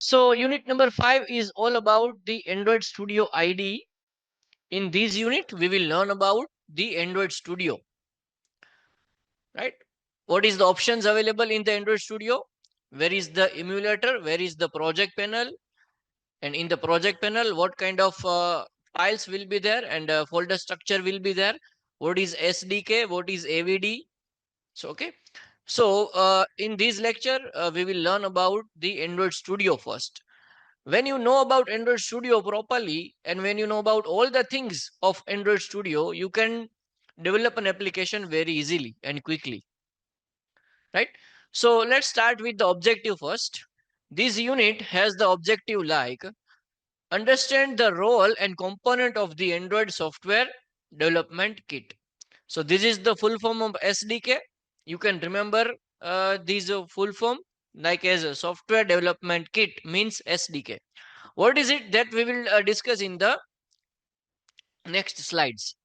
So unit number 5 is all about the Android Studio IDE. In this unit, we will learn about the Android Studio, right? What is the options available in the Android Studio? Where is the emulator? Where is the project panel? And in the project panel, what kind of files will be there and folder structure will be there? What is SDK? What is AVD? So, okay. So, in this lecture, we will learn about the Android Studio first. When you know about Android Studio properly, and when you know about all the things of Android Studio, you can develop an application very easily and quickly, right? So let's start with the objective first. This unit has the objective like understand the role and component of the Android software development kit. So this is the full form of SDK. You can remember this full form like as a software development kit means SDK. What is it that we will discuss in the next slides,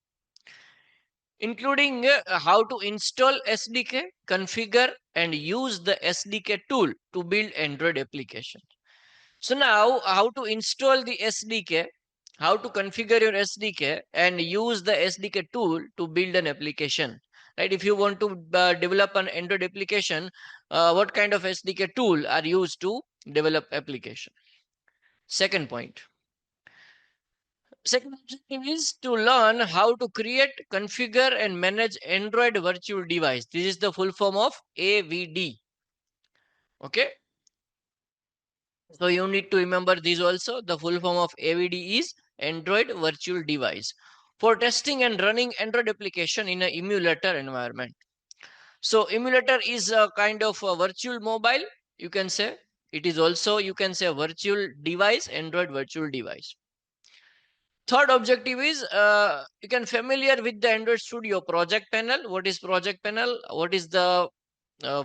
including how to install SDK, configure and use the SDK tool to build Android application. So now how to install the SDK, how to configure your SDK and use the SDK tool to build an application. Right? If you want to develop an Android application, what kind of SDK tool are used to develop application? Second point. Second objective is to learn how to create, configure, and manage Android virtual device. This is the full form of AVD. Okay. So you need to remember this also. The full form of AVD is Android virtual device for testing and running Android application in an emulator environment. So emulator is a kind of a virtual mobile. You can say it is also you can say a virtual device, Android virtual device. Third objective is you can familiar with the Android Studio project panel. What is project panel? What is the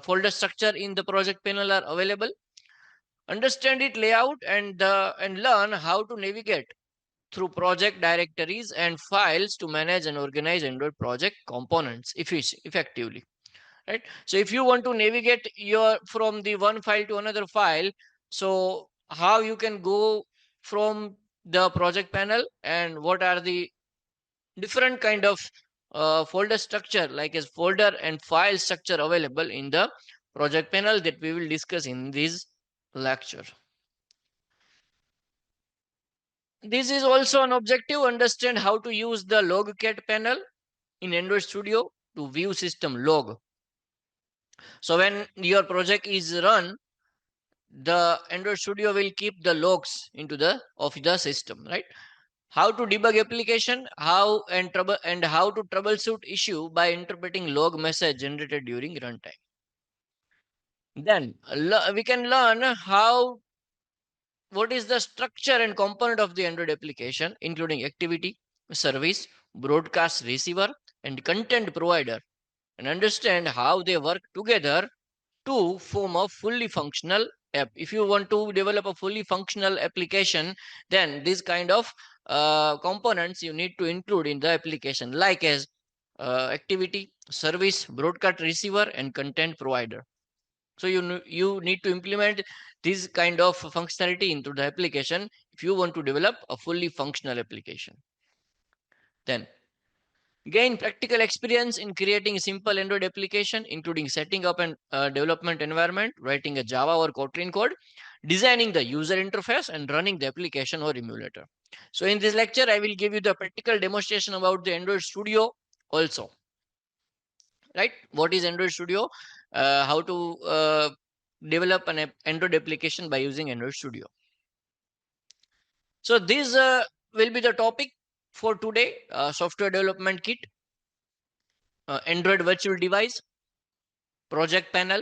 folder structure in the project panel are available? Understand it layout and learn how to navigate through project directories and files to manage and organize Android project components effectively. Right. So if you want to navigate your from the one file to another file, so how you can go from the project panel and what are the different kind of folder structure like as folder and file structure available in the project panel that we will discuss in this lecture. This is also an objective, understand how to use the logcat panel in Android Studio to view system log. So when your project is run, the Android Studio will keep the logs into the of the system, right? How to debug application, how to troubleshoot issue by interpreting log message generated during runtime. Then we can learn how what is the structure and component of the Android application, including activity, service, broadcast receiver, and content provider, and understand how they work together to form a fully functional app. If you want to develop a fully functional application, then this kind of components you need to include in the application, like as activity, service, broadcast receiver, and content provider. So you need to implement this kind of functionality into the application if you want to develop a fully functional application. Then gain practical experience in creating a simple Android application, including setting up an development environment, writing a Java or Kotlin code, designing the user interface, and running the application or emulator. So in this lecture, I will give you the practical demonstration about the Android Studio also. Right? What is Android Studio? How to develop an Android application by using Android Studio. So this will be the topic for today, software development kit, Android virtual device, project panel,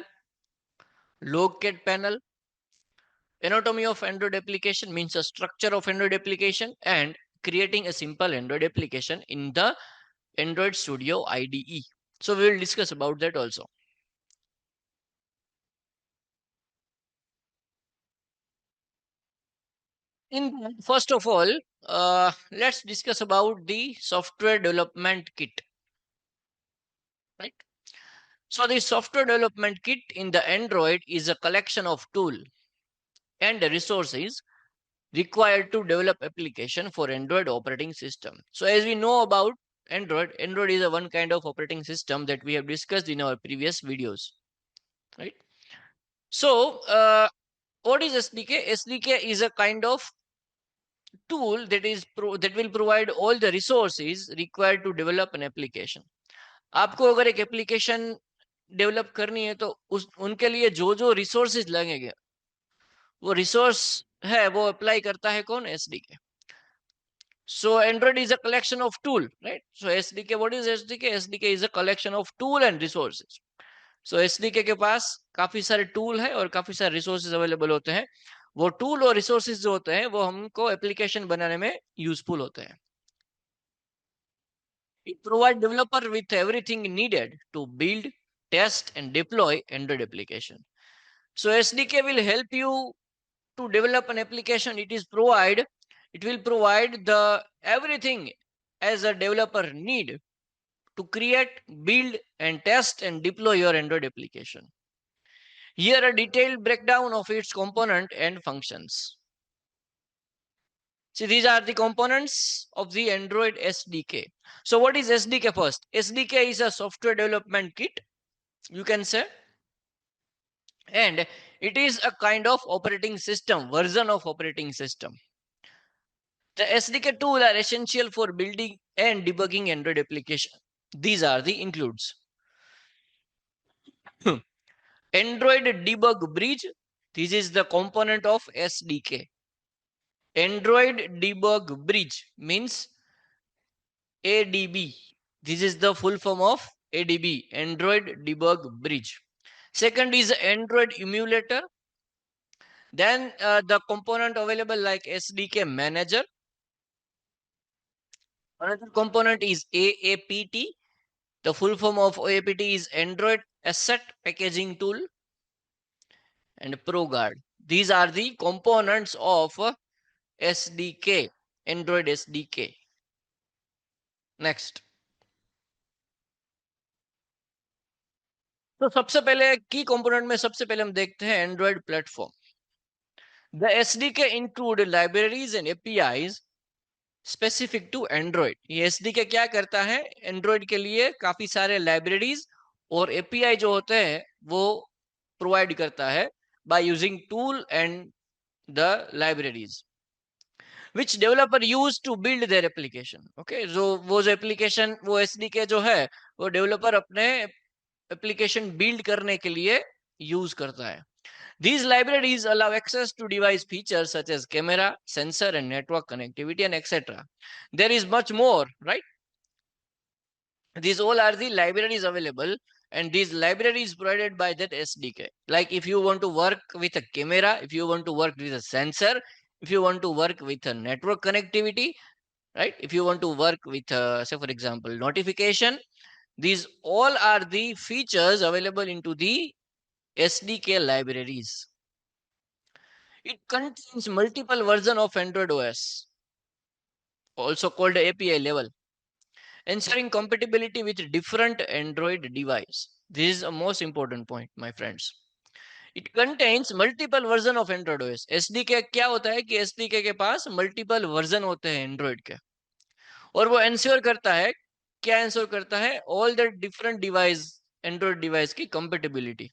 logcat panel, anatomy of Android application means a structure of Android application and creating a simple Android application in the Android Studio IDE. So we will discuss about that also. First of all, let's discuss about the software development kit. Right. So the software development kit in the Android is a collection of tools and resources required to develop application for Android operating system. So as we know about Android is a one kind of operating system that we have discussed in our previous videos, right? So what is SDK? SDK is a kind of tool that will provide all the resources required to develop an application. आपको अगर एक application develop करनी है तो उनके लिए जो जो रिसोर्सेज लगेंगे वो रिसोर्स है वो अप्लाई करता है कौन? SDK. So Android is a collection of tool, right? So SDK, what is SDK? SDK is a collection of tool and resources. So SDK के पास काफी सारे टूल है और काफी सारे रिसोर्सेज अवेलेबल होते हैं. वो टूल और रिसोर्सेज जो होते हैं वो हमको एप्लीकेशन बनाने में यूजफुल होते हैं. It provides developer with everything needed to build, test and deploy Android application. So SDK will help you to develop an application. It will provide the everything as a developer need to create, build and test and deploy your Android application. Here a detailed breakdown of its component and functions. See, these are the components of the Android SDK. So what is SDK first? SDK is a software development kit, you can say, and it is a kind of operating system, version of operating system. The SDK tools are essential for building and debugging Android application. These are the includes. Android Debug Bridge. This is the component of SDK. Android Debug Bridge means ADB. This is the full form of ADB, Android Debug Bridge. Second is Android Emulator. Then the component available like SDK Manager. Another component is AAPT. The full form of AAPT is Android Asset Packaging Tool and ProGuard. These are the components of SDK, Android SDK. Next. तो सबसे पहले की component में सबसे पहले हम देखते हैं Android platform. The SDK include libraries and APIs specific to Android. ये एसडीके क्या करता है? एंड्रॉइड के लिए काफी सारे लाइब्रेरीज और एपीआई जो होते हैं वो प्रोवाइड करता है by using tool and the libraries which developer use to build their application. Okay, so वो जो एप्लीकेशन वो एसडीके जो है वो डेवलपर अपने एप्लीकेशन बिल्ड करने के लिए यूज करता है. These libraries allow access to device features such as camera, sensor and network connectivity and etc. There is much more, right? These all are the libraries available and these libraries provided by that SDK. Like if you want to work with a camera, if you want to work with a sensor, if you want to work with a network connectivity, right? If you want to work with, say for example, notification, these all are the features available into the SDK libraries. It contains multiple versions of Android OS, also called API level, ensuring compatibility with different Android device. This is a most important point, my friends. It contains multiple version of Android OS. SDK क्या होता है कि SDK के पास multiple version होते हैं Android के और वो ensure करता है क्या ensure करता है all the different device Android device की compatibility.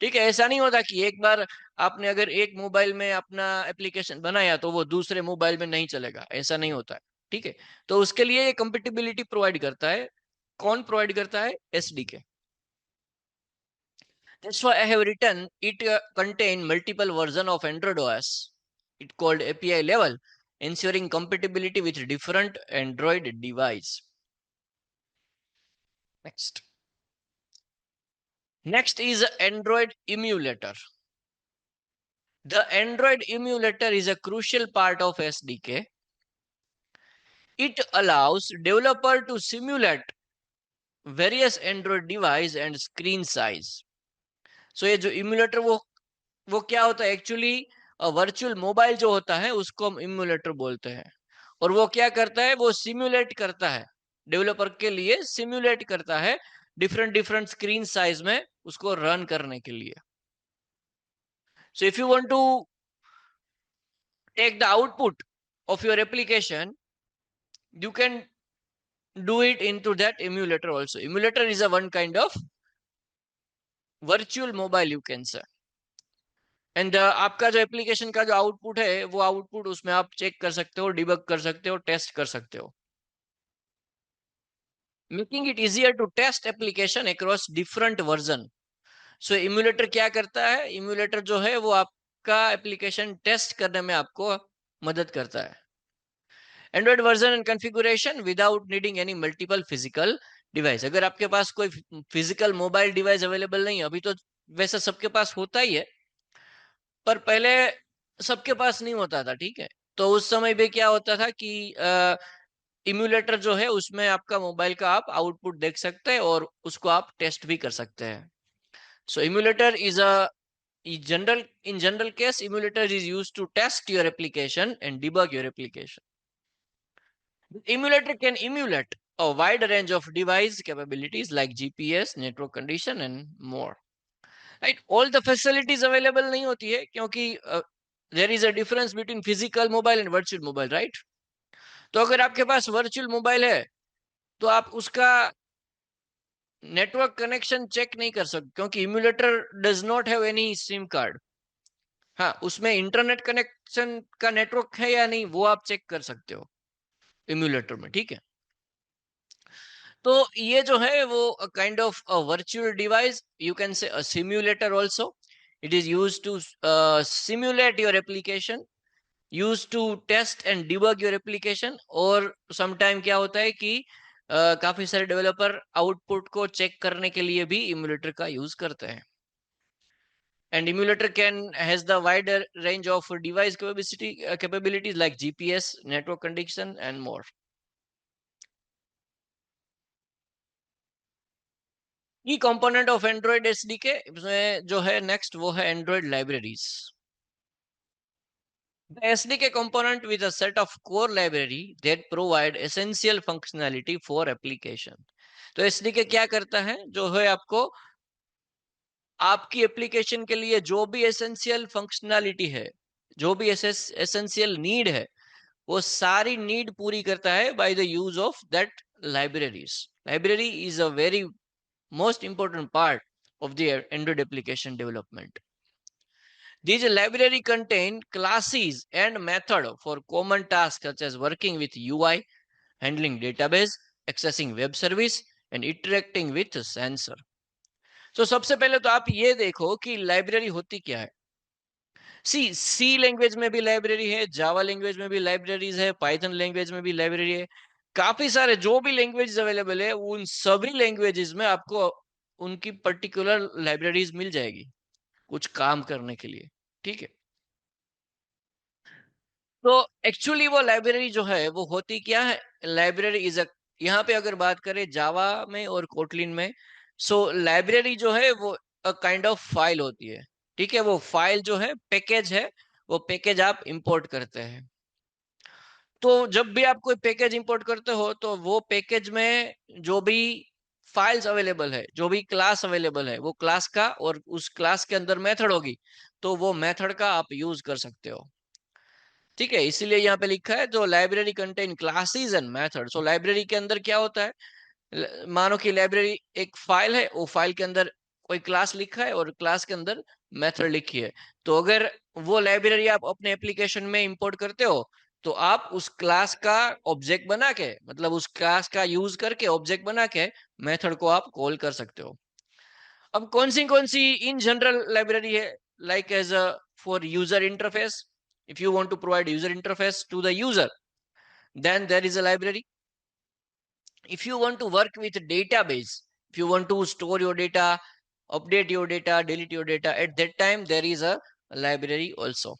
ठीक है, ऐसा नहीं होता कि एक बार आपने अगर एक मोबाइल में अपना एप्लीकेशन बनाया तो वो दूसरे मोबाइल में नहीं चलेगा, ऐसा नहीं होता है. ठीक है, तो उसके लिए ये कंपेटिबिलिटी प्रोवाइड करता है. कौन प्रोवाइड करता है? SDK. That's why I have written it contain multiple version of Android OS. It called API level, ensuring compatibility with different Android device. Next. Next is Android emulator. The Android emulator is a crucial part of SDK. It allows developer to simulate various Android device and screen size. So ये जो emulator वो क्या होता है? Actually virtual mobile जो होता है उसको हम emulator बोलते हैं और वो क्या करता है? वो सिम्युलेट करता है, डेवलपर के लिए सिम्युलेट करता है डिफरेंट स्क्रीन साइज में उसको रन करने के लिए. So if you want to take the output of your application, you can do it into that emulator also. Emulator is a one kind of virtual mobile, you can say. And आपका जो application का जो output है वो output उसमें आप check कर सकते हो, डिबग कर सकते हो, टेस्ट कर सकते हो, making it easier to test application across different version. So emulator क्या करता है? इम्यूलेटर जो है वो आपका एप्लीकेशन टेस्ट करने में आपको मदद करता है. Android version and configuration without needing any multiple physical device. अगर आपके पास कोई फिजिकल मोबाइल डिवाइस अवेलेबल नहीं है, अभी तो वैसे सबके पास होता ही है, पर पहले सबके पास नहीं होता था, ठीक है. तो उस समय पे क्या होता था कि इम्यूलेटर जो है उसमें आपका मोबाइल का आप आउटपुट देख सकते हैं और उसको आप टेस्ट भी कर सकते हैं. So emulator is a in general case, emulator is used to test your application and debug your application. Emulator can emulate a wide range of device capabilities like GPS, network condition and more. Right? All the facilities available नहीं होती है क्योंकि there is a difference between physical mobile and virtual mobile, right? तो अगर आपके पास virtual mobile है तो आप उसका नेटवर्क कनेक्शन चेक नहीं कर सकते क्योंकि emulator does not have any SIM card. हाँ, उसमें इंटरनेट कनेक्शन का नेटवर्क है या नहीं वो आप चेक कर सकते हो इम्यूलेटर में, ठीक है. तो ये जो है वो kind of a virtual device, you can say a simulator also. It is used to simulate your application, used to test and debug your application. और समटाइम क्या होता है कि काफी सारे डेवलपर आउटपुट को चेक करने के लिए भी इम्यूलेटर का यूज करते हैं. And emulator can has the wider range of device capabilities like GPS, network condition and more. Key component of Android SDK इसमें जो है next वो है Android libraries. The SDK component with a set of core library that provide essential functionality for application. तो SDK क्या करता है? जो है आपको आपकी एप्लीकेशन के लिए जो भी एसेंशियल फंक्शनैलिटी है, जो भी एसेंशियल नीड है, वो सारी नीड पूरी करता है by the use of that libraries. Library is a very most important part of the Android application development. These library contain classes and method for common tasks such as working with UI, handling database, accessing web service and interacting with sensor. So सबसे पहले तो आप ये देखो कि library होती क्या है. सी लैंग्वेज में भी लाइब्रेरी है, जावा लैंग्वेज में भी लाइब्रेरीज है, पाइथन लैंग्वेज में भी लाइब्रेरी है. काफी सारे जो भी लैंग्वेज अवेलेबल है उन सभी लैंग्वेजेस में आपको उनकी पर्टिकुलर लाइब्रेरीज मिल जाएगी कुछ काम करने के लिए, ठीक है. तो एक्चुअली वो लाइब्रेरी जो है वो होती क्या है? लाइब्रेरी इज अ, यहाँ पे अगर बात करें जावा में और कोटलिन में, सो लाइब्रेरी जो है वो अ काइंड ऑफ फाइल होती है, ठीक है. वो फाइल जो है पैकेज है, वो पैकेज आप इंपोर्ट करते हैं. तो जब भी आप कोई पैकेज इंपोर्ट करते हो तो वो पैकेज में जो भी फाइल्स अवेलेबल है, जो भी क्लास अवेलेबल है, वो क्लास का और उस क्लास के अंदर मेथड होगी तो वो मेथड का आप यूज कर सकते हो, ठीक है. इसीलिए यहाँ पे लिखा है जो library contain classes and method. So library के अंदर क्या होता है? मानो कि लाइब्रेरी एक फाइल है, वो फाइल के अंदर कोई क्लास लिखा है और क्लास के अंदर मेथड लिखी है. तो अगर वो लाइब्रेरी आप अपने एप्लीकेशन में इंपोर्ट करते हो तो आप उस क्लास का ऑब्जेक्ट बना के, मतलब उस क्लास का यूज करके ऑब्जेक्ट बना के मेथड को आप कॉल कर सकते हो. अब कौन सी इन जनरल लाइब्रेरी है? Like as a for user interface, if you want to provide user interface to the user, then there is a library. If you want to work with database, if you want to store your data, update your data, delete your data, at that time there is a library also.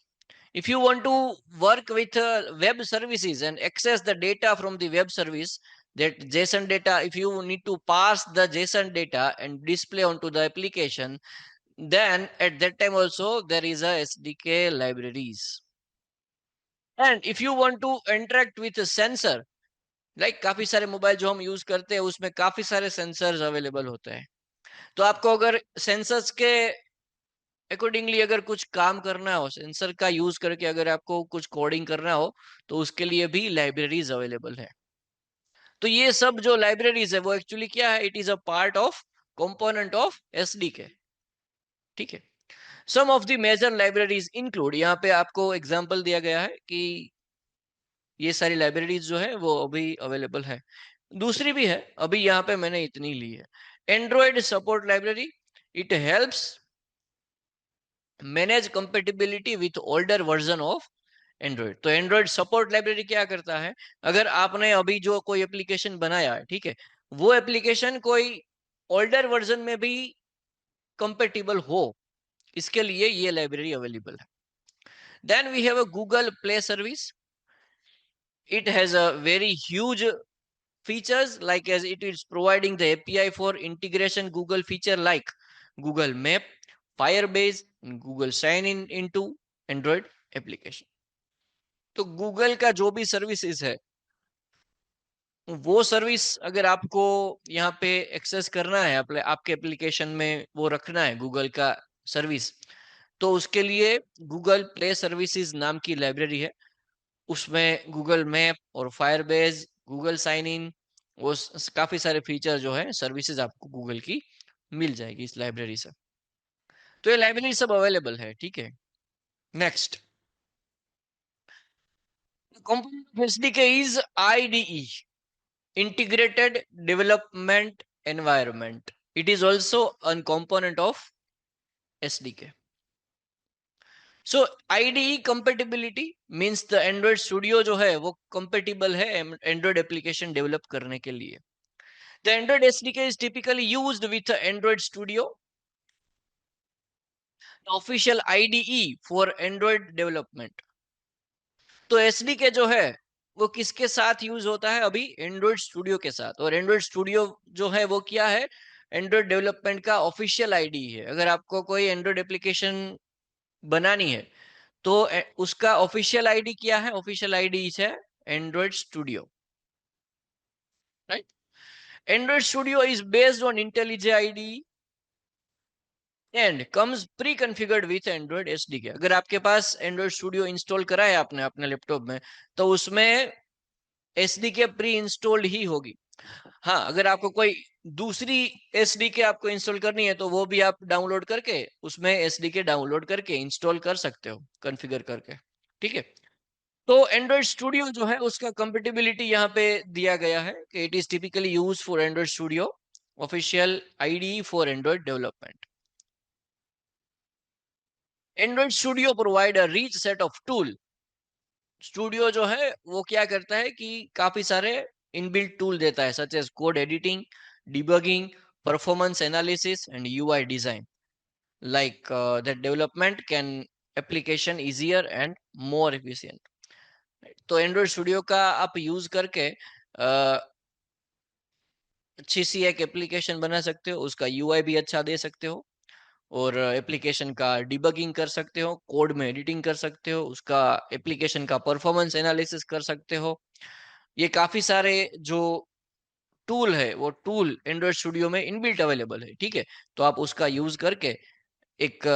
If you want to work with web services and access the data from the web service, that JSON data, if you need to pass the JSON data and display onto the application, then at that time also there is a SDK libraries. And if you want to interact with sensor, like काफी सारे mobile जो हम use करते हैं उसमें काफी सारे sensors available होते हैं. तो आपको अगर सेंसर्स के अकॉर्डिंगली अगर कुछ काम करना हो, सेंसर का यूज करके अगर आपको कुछ कोडिंग करना हो, तो उसके लिए भी लाइब्रेरीज अवेलेबल है। तो ये सब जो लाइब्रेरीज है वो एक्चुअली क्या है, it is a part of component of SDK. ठीक है। Some of the major libraries include, यहाँ पे आपको एग्जांपल दिया गया है कि ये सारी लाइब्रेरीज जो है वो अभी अवेलेबल है। दूसरी भी है, अभी यहाँ पे मैंने इतनी ली है। Android support library, it helps manage compatibility with older version of Android. तो एंड्रॉइड सपोर्ट लाइब्रेरी क्या करता है, अगर आपने अभी जो कोई एप्लीकेशन बनाया है, ठीक है, वो एप्लीकेशन कोई ओल्डर वर्जन में भी कंपेटिबल हो, इसके लिए ये लाइब्रेरी अवेलेबल है। Then we have a Google Play service, it has a very huge features, like as it is providing the API for integration Google feature like Google Map, Firebase, and Google Sign in into Android application। तो Google का जो भी services है, वो service अगर आपको यहाँ पे एक्सेस करना है, आपके एप्लीकेशन में वो रखना है गूगल का सर्विस, तो उसके लिए गूगल प्ले सर्विसेज नाम की लाइब्रेरी है। उसमें गूगल मैप और फायरबेस, गूगल साइन इन, वो काफी सारे फीचर जो है, सर्विसेज आपको गूगल की मिल जाएगी इस लाइब्रेरी से। तो ये लाइब्रेरी सब अवेलेबल है। ठीक है। Next component of SDK is IDE, integrated development environment, it is also a component of SDK। So IDE compatibility means the Android Studio जो है वो compatible है Android application डेवलप करने के लिए। The Android SDK is typically used with the Android Studio, the official IDE for Android development। तो SDK जो है वो किसके साथ यूज होता है अभी, एंड्रॉइड स्टूडियो के साथ। और एंड्रॉइड स्टूडियो जो है वो क्या है, एंड्रॉइड डेवलपमेंट का ऑफिशियल आईडी है। अगर आपको कोई एंड्रॉइड एप्लीकेशन बनानी है, तो उसका ऑफिशियल आईडी क्या है, ऑफिशियल आईडी है Android Studio, right. Android Studio is based on IntelliJ ID and comes pre configured with Android SDK. अगर आपके पास एंड्रॉइड स्टूडियो इंस्टॉल करा है आपने अपने लैपटॉप में, तो उसमें एसडीके प्री इंस्टॉल्ड ही होगी। हाँ, अगर आपको कोई दूसरी एसडीके आपको इंस्टॉल करनी है, तो वो भी आप डाउनलोड करके उसमें एसडीके डाउनलोड करके इंस्टॉल कर सकते हो, कॉन्फ़िगर करके। ठीक है। तो एंड्रॉइड स्टूडियो जो है उसका कंपेटिबिलिटी यहाँ पे दिया गया है कि it is typically use for Android studio, official ID for Android development. Android studio provide a rich set of tool. Studio जो है वो क्या करता है कि काफी सारे इनबिल्ट टूल देता है, such as code editing, debugging, performance analysis and UI design, like that development can application easier and more efficient। तो एंड्रॉइड स्टूडियो का आप यूज करके अच्छी सी एक एप्लीकेशन बना सकते हो, उसका यूआई भी अच्छा दे सकते हो, और एप्लीकेशन का डिबगिंग कर सकते हो, कोड में एडिटिंग कर सकते हो, उसका एप्लीकेशन का परफॉर्मेंस एनालिसिस कर सकते हो। ये काफी सारे जो टूल है वो टूल एंड्रॉइड स्टूडियो में इनबिल्ट अवेलेबल है। ठीक है। तो आप उसका यूज करके एक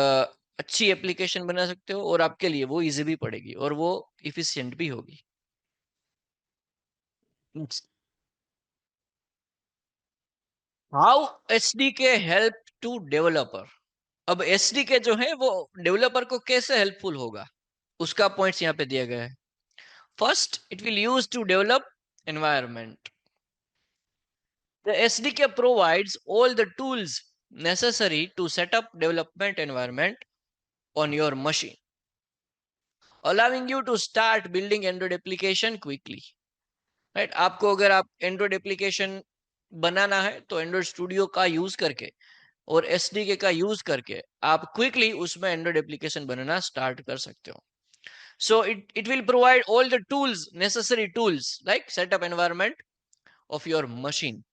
अच्छी एप्लीकेशन बना सकते हो, और आपके लिए वो इजी भी पड़ेगी और वो इफिशिएंट भी होगी। How SDK help to developer. अब एसडीके जो है वो डेवलपर को कैसे हेल्पफुल होगा, उसका पॉइंट्स यहाँ पे दिया गया है। First, it will use to develop environment. The SDK provides all the tools necessary to set up development environment on your machine, allowing you to start building Android application quickly। Right. आपको अगर आप Android application बनाना है, तो Android studio का use करके और SDK का use करके आप क्विकली उसमें एंड्रॉइड एप्लीकेशन बनाना स्टार्ट कर सकते हो। So it will provide all the tools, necessary tools like setup environment of your machine.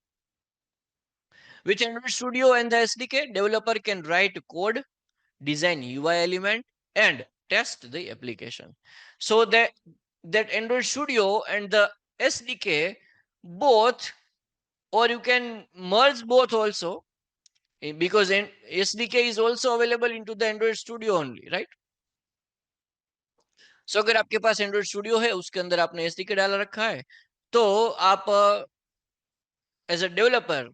With Android Studio and the SDK, developer can write code, design UI element, and test the application. So that Android Studio and the SDK both, or you can merge both also, because SDK is also available into the Android Studio only, right? सो अगर आपके पास Android studio है, उसके अंदर आपने SDK डाला रखा है, तो आप एज अ डेवलपर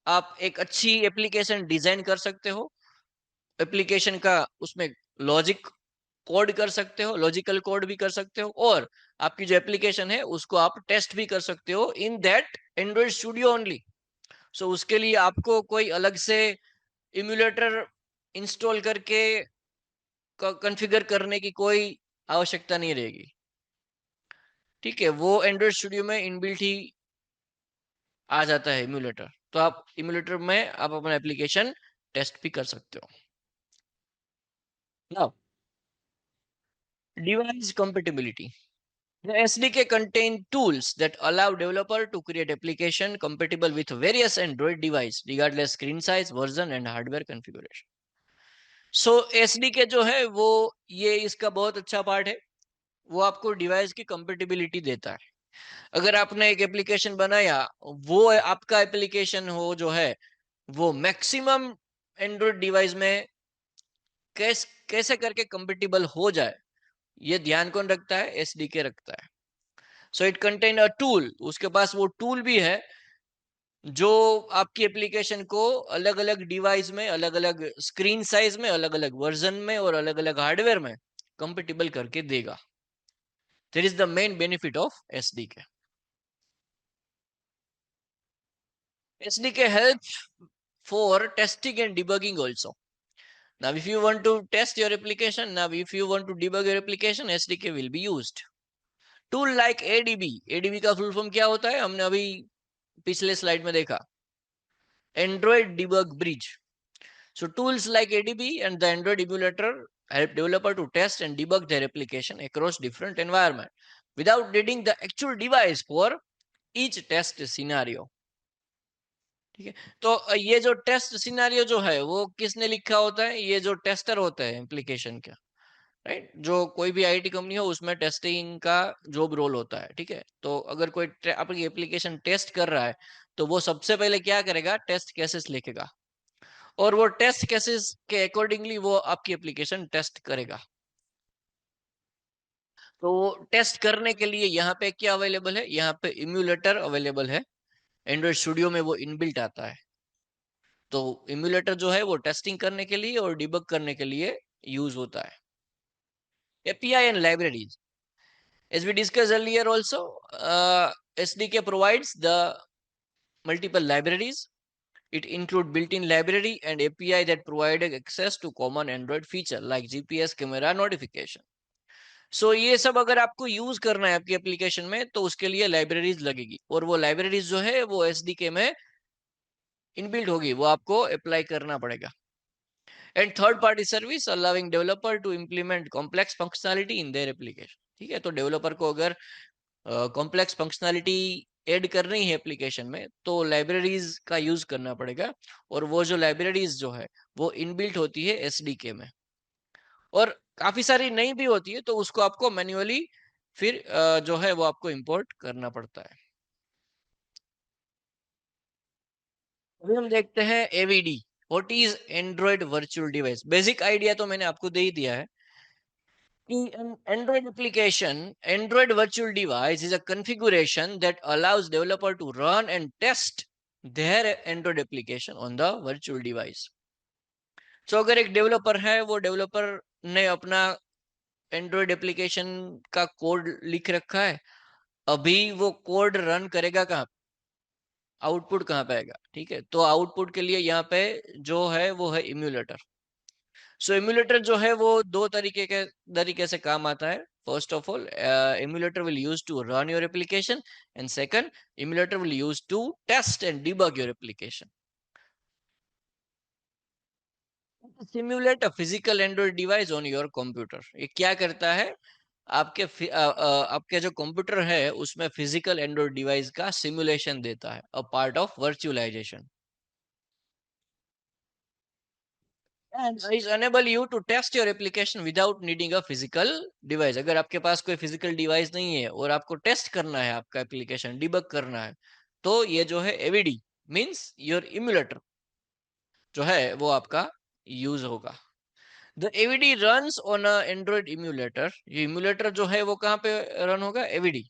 आप एक अच्छी एप्लीकेशन डिजाइन कर सकते हो। एप्लीकेशन का उसमें लॉजिक कोड कर सकते हो, लॉजिकल कोड भी कर सकते हो, और आपकी जो एप्लीकेशन है उसको आप टेस्ट भी कर सकते हो in that Android Studio only. So उसके लिए आपको कोई अलग से इम्यूलेटर इंस्टॉल करके कॉन्फ़िगर करने की कोई आवश्यकता नहीं रहेगी। ठीक है, वो एंड्रॉइड स्टूडियो में इनबिल्ट ही आ जाता है इम्यूलेटर, तो आप इम्यूलेटर में आप अपना एप्लीकेशन टेस्ट भी कर सकते हो। Now device compatibility. The SDK contain tools that allow developer to create application compatible with various Android device regardless screen size, version and hardware configuration. So SDK जो है वो ये इसका बहुत अच्छा पार्ट है, वो आपको डिवाइस की कंपेटिबिलिटी देता है। अगर आपने एक एप्लीकेशन बनाया, वो आपका एप्लीकेशन हो जो है वो मैक्सिमम एंड्रॉइड डिवाइस में कैसे करके कंपेटिबल हो जाए, ये ध्यान कौन रखता है? एसडीके रखता है। So it contain a tool, उसके पास वो टूल भी है जो आपकी एप्लीकेशन को अलग अलग डिवाइस में, अलग अलग स्क्रीन साइज में, अलग अलग वर्जन में और अलग अलग हार्डवेयर में कंपेटिबल करके देगा। That is the main benefit of SDK. SDK help for testing and debugging also. Now, if you want to test your application, now if you want to debug your application, SDK will be used. Tool like ADB, ADB का full form क्या होता है? हमने अभी पिछले slide में देखा, Android Debug Bridge. So tools like ADB and the Android emulator help developer to test and debug their application across different environment without needing the actual device for each test scenario. ठीक है, तो ये जो test scenario जो है वो किसने लिखा होता है? ये जो टेस्टर होता है एप्लीकेशन का, राइट? जो कोई भी आईटी कंपनी हो उसमें टेस्टिंग का जॉब रोल होता है। ठीक है, तो अगर कोई आपकी एप्लीकेशन टेस्ट कर रहा है तो वो सबसे पहले क्या करेगा? टेस्ट केसेस लिखेगा, और वो टेस्ट केसेस के अकॉर्डिंगली वो आपकी एप्लीकेशन टेस्ट करेगा। तो टेस्ट करने के लिए यहाँ पे क्या अवेलेबल है? यहाँ पे इम्यूलेटर अवेलेबल है, एंड्रॉइड स्टूडियो में वो इनबिल्ट आता है। तो इम्यूलेटर जो है वो टेस्टिंग करने के लिए और डिबग करने के लिए यूज होता है। API and libraries, as we discussed earlier also, SDK provides the multiple libraries. It include built-in library and API that provide access to common Android feature like GPS camera notification. So ये सब अगर आपको use करना है आपकी application में तो उसके लिए लाइब्रेरीज लगेगी, और वो लाइब्रेरीज जो है वो एसडीके में इनबिल्ट होगी, वो आपको अप्लाई करना पड़ेगा। And third party service allowing developer to implement complex functionality in their application. ठीक है, तो डेवलपर को अगर कॉम्प्लेक्स फंक्शनलिटी ऐड करनी है एप्लीकेशन में तो लाइब्रेरीज का यूज करना पड़ेगा, और वो जो लाइब्रेरीज जो है वो इनबिल्ट होती है एसडीके में, और काफी सारी नहीं भी होती है तो उसको आपको मैन्युअली फिर जो है वो आपको इंपोर्ट करना पड़ता है। अभी हम देखते हैं AVD. What is Android virtual device? Basic idea तो मैंने आपको दे ही दिया है कि an Android application, Android virtual device is a configuration that allows developer to run and test their Android application on the virtual device. So अगर एक developer है, वो डेवलपर ने अपना एंड्रॉइड एप्लीकेशन का कोड लिख रखा है, अभी वो कोड रन करेगा कहाँ? आउटपुट कहाँ पे आएगा? ठीक है, तो आउटपुट के लिए यहाँ पे जो है वो है इम्यूलेटर। सो इम्यूलेटर जो है वो दो तरीके से काम आता है। First of all, emulator will use to run your application, and second, emulator will use to test and debug your application. Simulate a physical Android device on your computer. ये क्या करता है? आपके जो कंप्यूटर है उसमें फिजिकल एंड्रॉइड डिवाइस का simulation देता है, a part of virtualisation, and is enable you to test your application without needing a physical device. अगर आपके पास कोई फिजिकल डिवाइस नहीं है और आपको टेस्ट करना है, आपका एप्लीकेशन डिबग करना है, तो ये जो है एवीडी मींस योर इम्यूलेटर, जो है वो आपका यूज होगा। The AVD runs on a Android emulator. ये इम्यूलेटर जो है वो कहाँ पे रन होगा? AVD.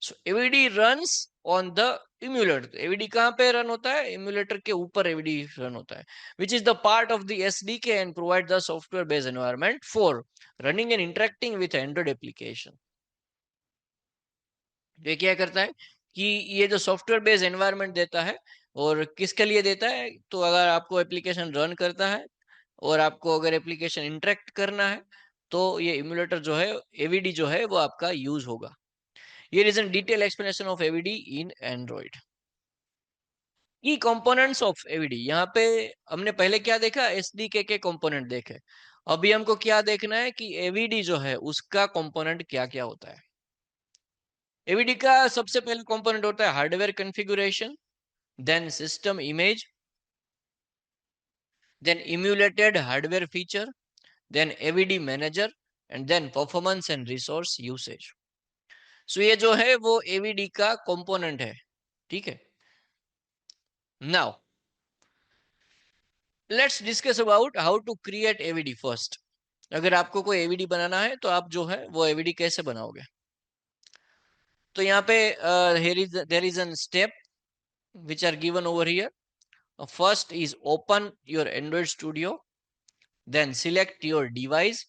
So AVD runs on the emulator. AVD कहाँ पे रन होता है? इम्यूलेटर के ऊपर एवीडी रन होता है, which is the part of the SDK and provide the software based environment for running and interacting with Android application. ये क्या करता है कि ये जो सॉफ्टवेयर बेस्ड एनवायरनमेंट देता है, और किसके लिए देता है? तो अगर आपको एप्लीकेशन रन करता है और आपको अगर एप्लीकेशन इंटरेक्ट करना है तो ये इम्यूलेटर जो है, एवीडी जो है वो आपका यूज होगा। ये reason detail explanation of AVD in Android. Key components of AVD. यहाँ पे हमने पहले क्या देखा? एसडीके के कंपोनेंट देखे। अभी हमको क्या देखना है कि एवीडी जो है उसका कंपोनेंट क्या क्या होता है। एवीडी का सबसे पहले कंपोनेंट होता है hardware configuration, then system image, then emulated hardware feature, then AVD manager, and then performance and resource usage. So ये जो है वो एवीडी का कंपोनेंट है, ठीक है। Now let's discuss about how to create AVD first. अगर आपको कोई एवीडी बनाना है तो आप जो है वो एवीडी कैसे बनाओगे? तो यहाँ पे there is an step which are given over here. First is open your Android Studio, then select your device,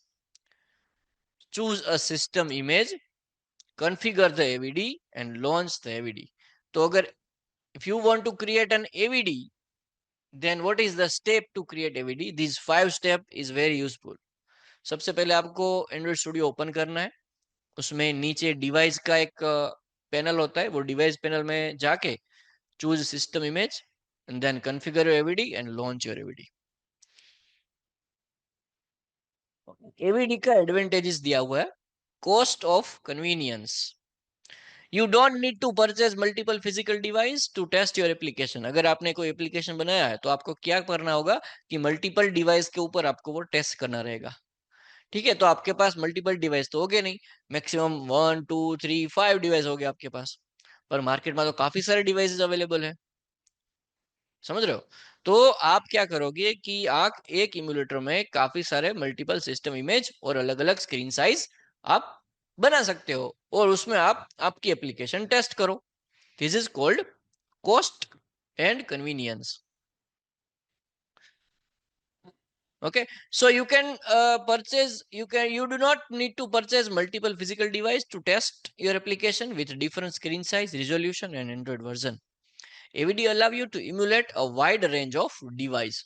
choose a system image, configure the AVD and launch the AVD. तो अगर if you want to create an AVD, then what is the step to create AVD? These 5 step is very useful. सबसे पहले आपको Android Studio open करना है। उसमें नीचे device का एक पैनल होता है, वो डिवाइस पैनल में जाके choose system image and then configure your AVD and launch your AVD. AVD का एडवांटेजेस दिया हुआ है। Cost of convenience. You don't need to purchase multiple physical device to test your application. अगर आपने कोई application बनाया है तो आपको क्या करना होगा कि मल्टीपल डिवाइस के ऊपर आपको वो टेस्ट करना रहेगा, ठीक है। तो आपके पास मल्टीपल डिवाइस तो हो गए नहीं, मैक्सिमम 1 2 3 5 डिवाइस हो गए आपके पास, पर मार्केट में तो काफी सारे डिवाइसेस अवेलेबल है, समझ रहे हो? तो आप क्या करोगे कि आप एक इम्यूलेटर में काफी सारे मल्टीपल सिस्टम इमेज और अलग अलग स्क्रीन साइज आप बना सकते हो, और उसमें आप आपकी एप्लीकेशन टेस्ट करो। This is called cost and convenience. Okay, so you do not need to purchase multiple physical device to test your application with different screen size, resolution and Android version. AVD allow you to emulate a wide range of device.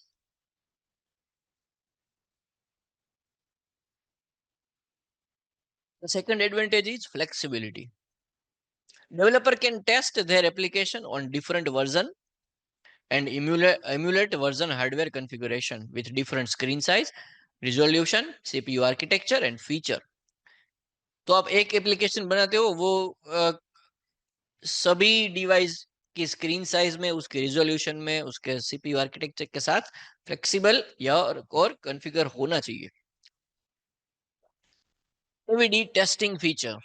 The second advantage is flexibility. Developer can test their application on different version and emulate version hardware configuration with different screen size, resolution, CPU architecture and feature. तो आप एक application बनाते हो, वो सभी device की screen size में, उसके रिजोल्यूशन में, उसके सीपीयू आर्किटेक्चर के साथ फ्लेक्सिबल या और कॉन्फ़िगर होना चाहिए। AVD testing feature.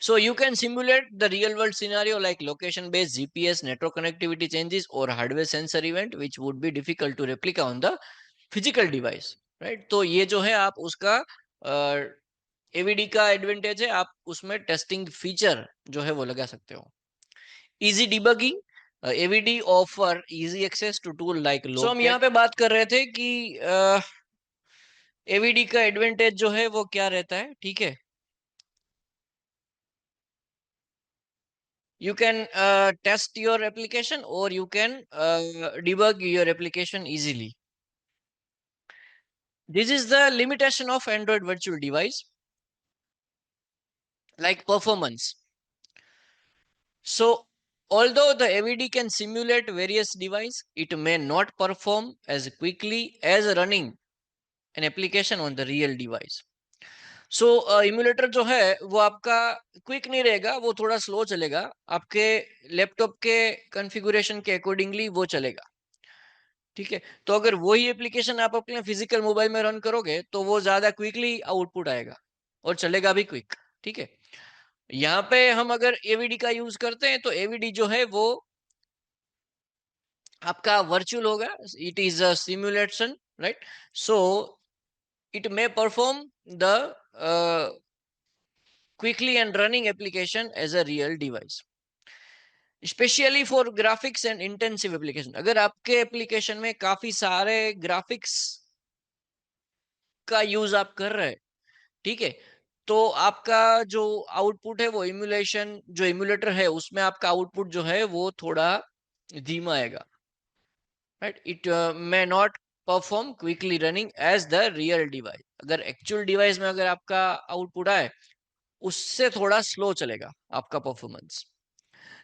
So you can simulate the real world scenario like location based GPS, network connectivity changes or hardware sensor event which would be difficult to replicate on the physical device, right? तो ये जो है आप उसका AVD का advantage है, आप उसमें टेस्टिंग फीचर जो है वो लगा सकते हो। Easy debugging. AVD offer easy access to tool like लो। हम यहाँ पे बात कर रहे थे कि एवीडी का एडवांटेज जो है वो क्या रहता है, ठीक है। You can test your application or you can debug your application easily. This is the limitation of Android virtual device, like performance. So although the AVD can simulate various devices, it may not perform as quickly as running an application on the real device. So emulator जो है वो आपका quick नहीं रहेगा, वो थोड़ा slow चलेगा, आपके लैपटॉप के कॉन्फ़िगरेशन के अकॉर्डिंगली वो चलेगा, ठीक है। तो अगर वही एप्लीकेशन आप अपने फिजिकल मोबाइल में रन करोगे तो वो ज्यादा क्विकली आउटपुट आएगा और चलेगा भी क्विक, ठीक है। यहाँ पे हम अगर एवीडी का यूज करते हैं तो एवीडी जो है वो आपका वर्चुअल होगा, it is a simulation, right? So it may perform the quickly and running application as a real device, specially for graphics and intensive application. अगर आपके एप्लीकेशन में काफी सारे ग्राफिक्स का यूज आप कर रहे हैं, ठीक है, तो आपका जो आउटपुट है वो इम्यूलेशन, जो इम्यूलेटर है उसमें आपका आउटपुट जो है वो थोड़ा धीमा आएगा, right? It may not perform quickly running as the real device. अगर एक्चुअल डिवाइस में अगर आपका आउटपुट आए, उससे थोड़ा स्लो चलेगा आपका performance.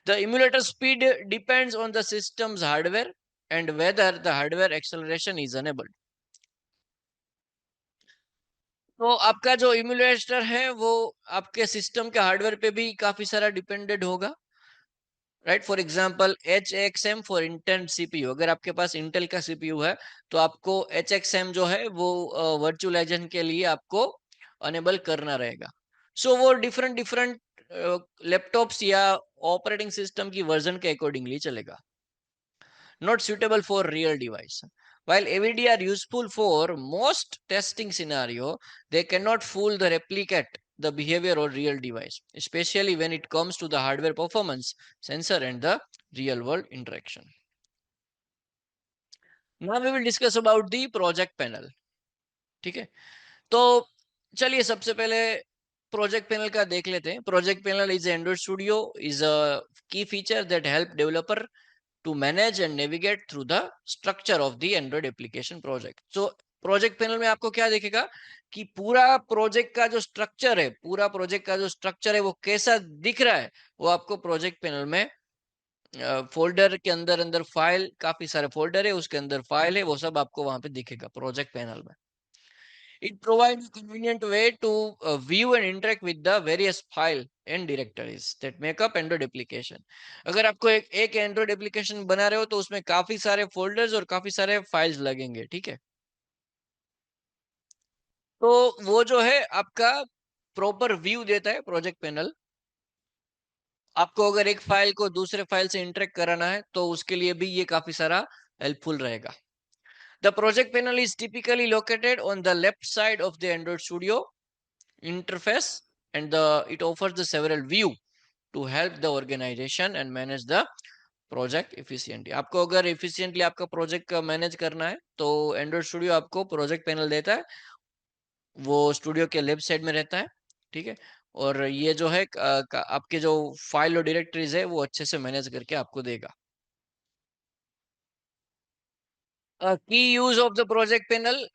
The emulator speed depends on the systems hardware and whether the hardware acceleration is enabled. तो आपका जो इम्यूलेटर है वो आपके सिस्टम के हार्डवेयर पे भी काफी सारा डिपेंडेंट होगा, right? For example HXM for Intel CPU. अगर आपके पास इंटेल का सीपीयू है तो आपको HXM जो है वो वर्चुअलाइजेशन के लिए आपको अनेबल करना रहेगा। सो वो डिफरेंट डिफरेंट लैपटॉप्स या ऑपरेटिंग सिस्टम की वर्जन के अकॉर्डिंगली चलेगा। Not suitable for real device. While AVD are useful for most testing scenario, they cannot fool the replicate the behavior or real device, especially when it comes to the hardware performance, sensor and the real world interaction. Now we will discuss about the project panel. ठीक है, तो चलिए सबसे पहले project panel का देख लेते हैं। Project panel is Android Studio, is a key feature that help developer to manage and navigate through the structure of the Android application project. So project panel में आपको क्या दिखेगा कि पूरा प्रोजेक्ट का जो स्ट्रक्चर है, पूरा प्रोजेक्ट का जो स्ट्रक्चर है वो कैसा दिख रहा है, वो आपको प्रोजेक्ट पैनल में फोल्डर के अंदर अंदर फाइल, काफी सारे फोल्डर है, उसके अंदर फाइल है, वो सब आपको वहां पे दिखेगा प्रोजेक्ट पैनल में। It provides a convenient way to view and interact with the various file and directories that make up Android application. अगर आपको एक Android application बना रहे हो तो उसमें काफी सारे फोल्डर्स और काफी सारे फाइल्स लगेंगे, ठीक है? तो वो जो है आपका प्रॉपर व्यू देता है प्रोजेक्ट पैनल। आपको अगर एक फाइल को दूसरे फाइल से इंटरेक्ट कराना है तो उसके लिए भी ये काफी सारा हेल्पफुल रहेगा। The project panel is typically located on the left side of the Android Studio interface, and it offers the several view to help the organization and manage the project efficiently। आपको अगर efficiently आपका project का manage करना है तो Android studio आपको project panel देता है, वो स्टूडियो के लेफ्ट साइड में रहता है, ठीक है? और ये जो है आपके जो फाइल और डायरेक्टरीज है वो अच्छे से मैनेज करके आपको देगा। की use of the project panel,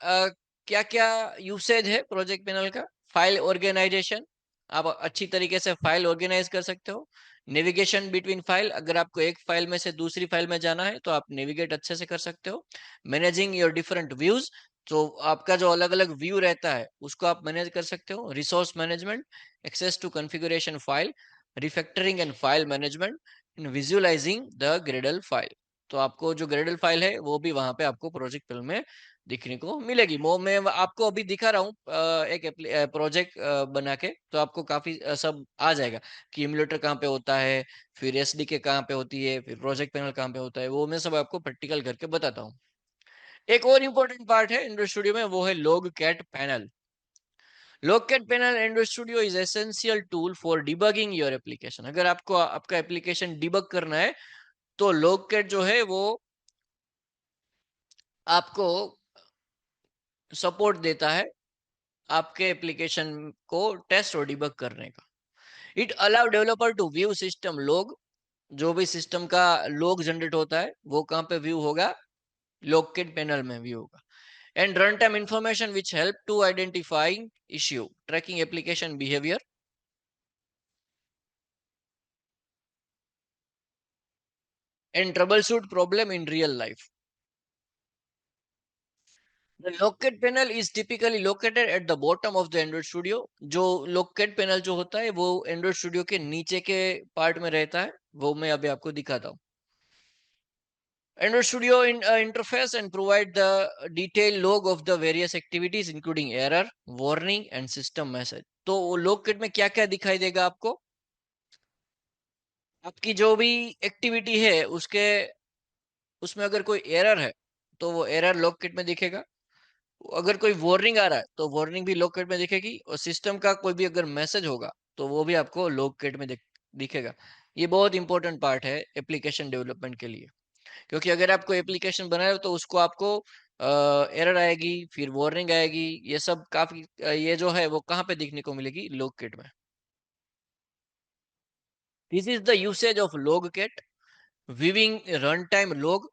क्या क्या यूसेज है प्रोजेक्ट पैनल का? फाइल ऑर्गेनाइजेशन, आप अच्छी तरीके से फाइल ऑर्गेनाइज कर सकते हो। नेविगेशन बिटवीन फाइल, अगर आपको एक फाइल में से दूसरी फाइल में जाना है तो आप नेविगेट अच्छे से कर सकते हो। मैनेजिंग योर डिफरेंट व्यूज, तो आपका जो अलग अलग व्यू रहता है उसको आप मैनेज कर सकते हो। Resource management, access to configuration file, refactoring and file management, visualising the Gradle file. तो आपको जो ग्रेडल फाइल है वो भी वहां पे आपको प्रोजेक्ट पैनल में दिखने को मिलेगी। वो मैं आपको अभी दिखा रहा हूँ एक प्रोजेक्ट बना के, तो आपको काफी सब आ जाएगा कि इम्यूलेटर कहाँ पे होता है, फिर एसडीके कहाँ पे होती है, फिर प्रोजेक्ट पैनल कहाँ पे होता है, वो मैं सब आपको प्रैक्टिकल करके बताता हूँ। एक और इम्पोर्टेंट पार्ट है एंड्रॉइड स्टूडियो में, वो है logcat panel. Logcat panel Android Studio is essential tool for debugging your application. अगर आपको आपका एप्लीकेशन डिबग करना है तो लॉग कैट जो है वो आपको सपोर्ट देता है आपके एप्लीकेशन को टेस्ट और डिबग करने का। It allow developer to view system log, जो भी सिस्टम का लॉग जनरेट होता है वो कहाँ पे व्यू होगा? लॉगकिट पैनल में व्यू होगा। And run time information which help to identifying issue, tracking application behaviour and troubleshoot problem in real life. The locate panel is typically located at the bottom of the Android Studio. जो locate panel जो होता है वो Android Studio के नीचे के part में रहता है, वो मैं अभी आपको दिखाता हूँ। Android Studio interface and provide the detailed log of the various activities including error, warning and system message। तो वो log kit में क्या क्या दिखाई देगा आपको? आपकी जो भी एक्टिविटी है उसके उसमें अगर कोई एरर है तो वो एरर लॉग किट में दिखेगा। अगर कोई वार्निंग आ रहा है तो वार्निंग भी लॉग किट में दिखेगी, और सिस्टम का कोई भी अगर मैसेज होगा तो वो भी आपको लॉग किट में दिखेगा। ये बहुत इंपॉर्टेंट पार्ट है एप्लीकेशन डेवलपमेंट के लिए, क्योंकि अगर आप कोई एप्लीकेशन बना रहे हो तो उसको आपको एरर आएगी, फिर वार्निंग आएगी, ये सब काफी ये जो है वो कहाँ पे दिखने को मिलेगी, लॉग किट में। This is the usage of log kit, viewing run time log.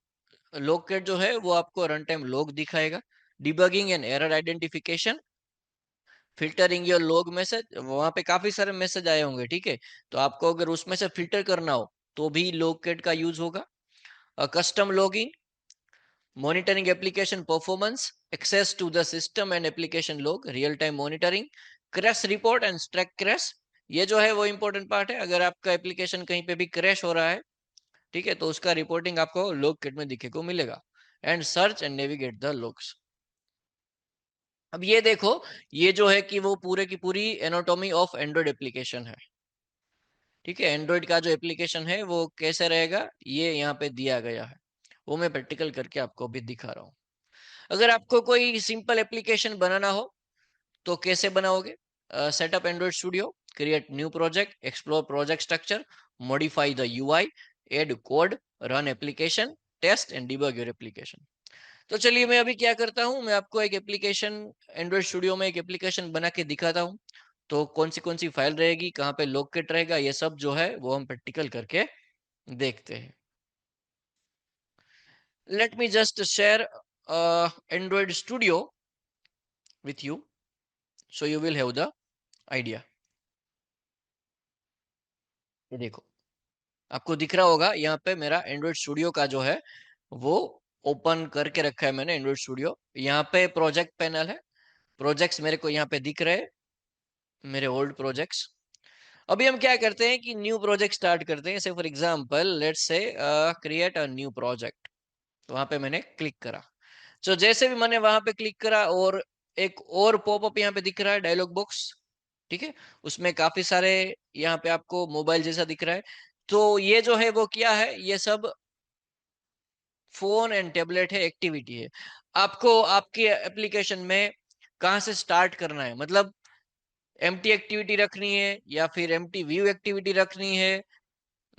Log kit जो है वो आपको रन टाइम लॉग दिखाएगा, debugging and error identification, filtering your log message. वहां पे काफी सारे मैसेज आए होंगे, ठीक है, तो आपको अगर उसमें से फिल्टर करना हो तो भी लॉग किट का यूज होगा। Custom logging, monitoring application performance, access to the system and application log, real time monitoring, crash report and track crash। ये जो है वो इंपॉर्टेंट पार्ट है। अगर आपका एप्लीकेशन कहीं पे भी क्रैश हो रहा है, ठीक है, तो उसका रिपोर्टिंग आपको लॉग किट में दिखे को मिलेगा। And search and navigate the logs. अब ये देखो, ये जो है कि वो पूरे की पूरी एनाटॉमी ऑफ एंड्रॉइड एप्लीकेशन है, ठीक है। एंड्रॉइड का जो एप्लीकेशन है वो कैसे रहेगा, ये यहाँ पे दिया गया है, वो मैं प्रैक्टिकल करके आपको भी दिखा रहा हूँ। अगर आपको कोई सिंपल एप्लीकेशन बनाना हो तो कैसे बनाओगे? Setup Android Studio, create new project, explore project structure, modify the UI, add code, run application, test and debug your application. तो चलिए मैं अभी क्या करता हूँ, मैं आपको एक एप्लीकेशन एंड्रॉइड स्टूडियो में एक एप्लीकेशन बना के दिखाता हूँ। तो कौन सी फाइल रहेगी, कहाँ पे लोकेट रहेगा, ये सब जो है वो हम प्रैक्टिकल करके देखते हैं। Let me just share Android studio with you, so you will have the idea। ये देखो, आपको दिख रहा होगा यहाँ पे मेरा एंड्रॉइड स्टूडियो का जो है वो ओपन करके रखा है मैंने एंड्रॉइड स्टूडियो। यहाँ पे प्रोजेक्ट पैनल है, प्रोजेक्ट्स मेरे को यहाँ पे दिख रहे हैं, मेरे ओल्ड प्रोजेक्ट्स। अभी हम क्या करते हैं कि न्यू प्रोजेक्ट स्टार्ट करते हैं। से for example let's say create a new project. तो वहां पे मैंने क्लिक करा। तो जैसे भी मैंने वहां पे क्लिक करा, और एक और पॉपअप यहाँ पे दिख रहा है, डायलॉग बॉक्स, ठीक है, उसमें काफी सारे यहाँ पे आपको मोबाइल जैसा दिख रहा है। तो ये जो है वो क्या है, ये सब फोन एंड टेबलेट है, एक्टिविटी है। आपको आपके एप्लीकेशन में कहाँ से स्टार्ट करना है, मतलब एम्प्टी एक्टिविटी रखनी है या फिर एम्प्टी व्यू एक्टिविटी रखनी है,